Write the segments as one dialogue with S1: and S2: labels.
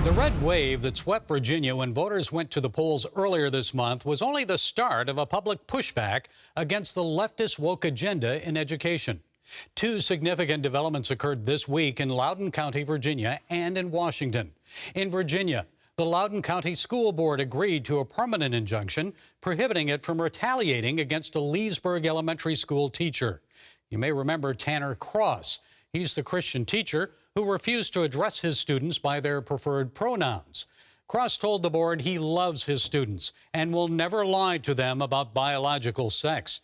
S1: The red wave that swept Virginia when voters went to the polls earlier this month was only the start of a public pushback against the leftist woke agenda in education. Two significant developments occurred this week in Loudon County, Virginia, and in Washington. In Virginia, the Loudon County School Board agreed to a permanent injunction prohibiting it from retaliating against a Leesburg Elementary School teacher. You may remember Tanner Cross. He's the Christian teacher who refused to address his students by their preferred pronouns. Cross told the board he loves his students and will never lie to them about biological sex.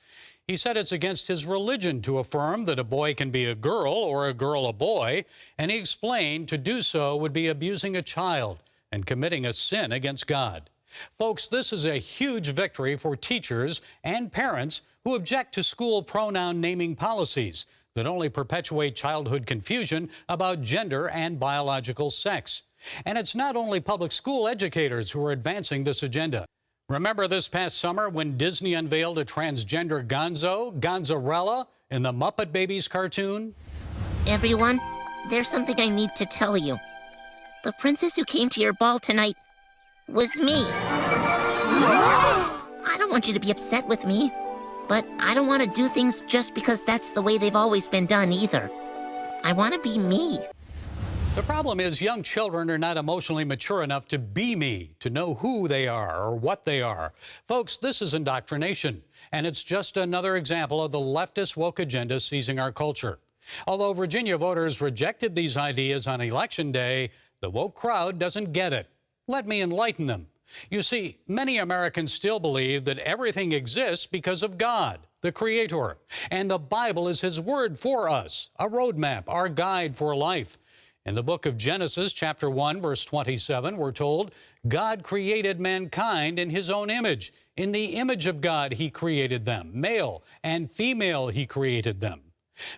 S1: He said it's against his religion to affirm that a boy can be a girl or a girl a boy, and he explained to do so would be abusing a child and committing a sin against God. Folks, this is a huge victory for teachers and parents who object to school pronoun naming policies that only perpetuate childhood confusion about gender and biological sex. And it's not only public school educators who are advancing this agenda. Remember this past summer when Disney unveiled a transgender Gonzarella, in the Muppet Babies cartoon?
S2: Everyone, there's something I need to tell you. The princess who came to your ball tonight was me. I don't want you to be upset with me, but I don't want to do things just because that's the way they've always been done either. I want to be me.
S1: The problem is young children are not emotionally mature enough to be me, to know who they are or what they are. Folks, this is indoctrination, and it's just another example of the leftist woke agenda seizing our culture. Although Virginia voters rejected these ideas on Election Day, the woke crowd doesn't get it. Let me enlighten them. You see, many Americans still believe that everything exists because of God, the Creator, and the Bible is His word for us, a roadmap, our guide for life. In the book of Genesis, chapter 1, verse 27, we're told, God created mankind in His own image. In the image of God, He created them. Male and female, He created them.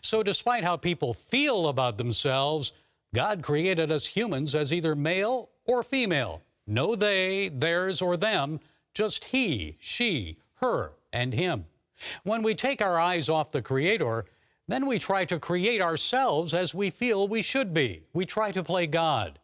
S1: So despite how people feel about themselves, God created us humans as either male or female. No they, theirs, or them, just he, she, her, and him. When we take our eyes off the Creator, then we try to create ourselves as we feel we should be. We try to play God.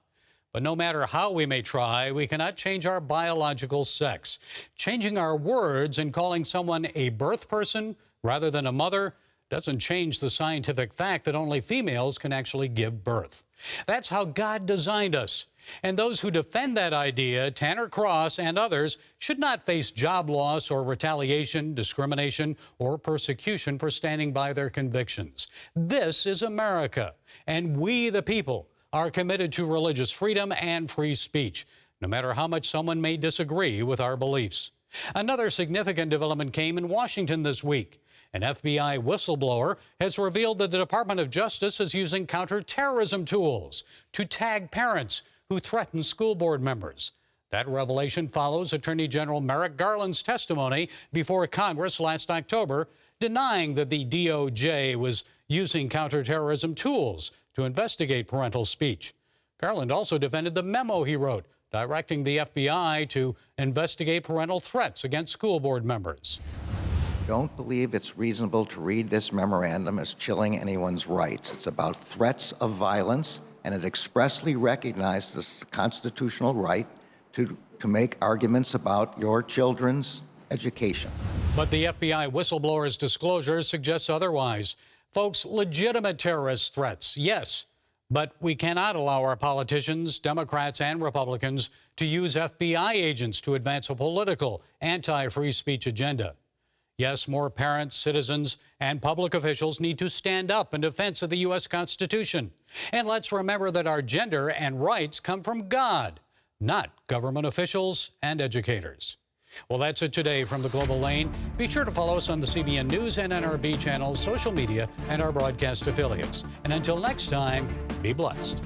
S1: But no matter how we may try, we cannot change our biological sex. Changing our words and calling someone a birth person rather than a mother doesn't change the scientific fact that only females can actually give birth. That's how God designed us. And those who defend that idea, Tanner Cross and others, should not face job loss or retaliation, discrimination, or persecution for standing by their convictions. This is America, and we, the people, are committed to religious freedom and free speech, no matter how much someone may disagree with our beliefs. Another significant development came in Washington this week. An FBI whistleblower has revealed that the Department of Justice is using counterterrorism tools to tag parents who threaten school board members. That revelation follows Attorney General Merrick Garland's testimony before Congress last October, denying that the DOJ was using counterterrorism tools to investigate parental speech. Garland also defended the memo he wrote, directing the FBI to investigate parental threats against school board members.
S3: Don't believe it's reasonable to read this memorandum as chilling anyone's rights. It's about threats of violence, and it expressly recognizes the constitutional right to make arguments about your children's education.
S1: But the FBI whistleblower's disclosure suggests otherwise. Folks, legitimate terrorist threats, yes, but we cannot allow our politicians, Democrats and Republicans, to use FBI agents to advance a political, anti-free speech agenda. Yes, more parents, citizens, and public officials need to stand up in defense of the U.S. Constitution. And let's remember that our gender and rights come from God, not government officials and educators. Well, that's it today from the Global Lane. Be sure to follow us on the CBN News and NRB channels, social media, and our broadcast affiliates. And until next time, be blessed.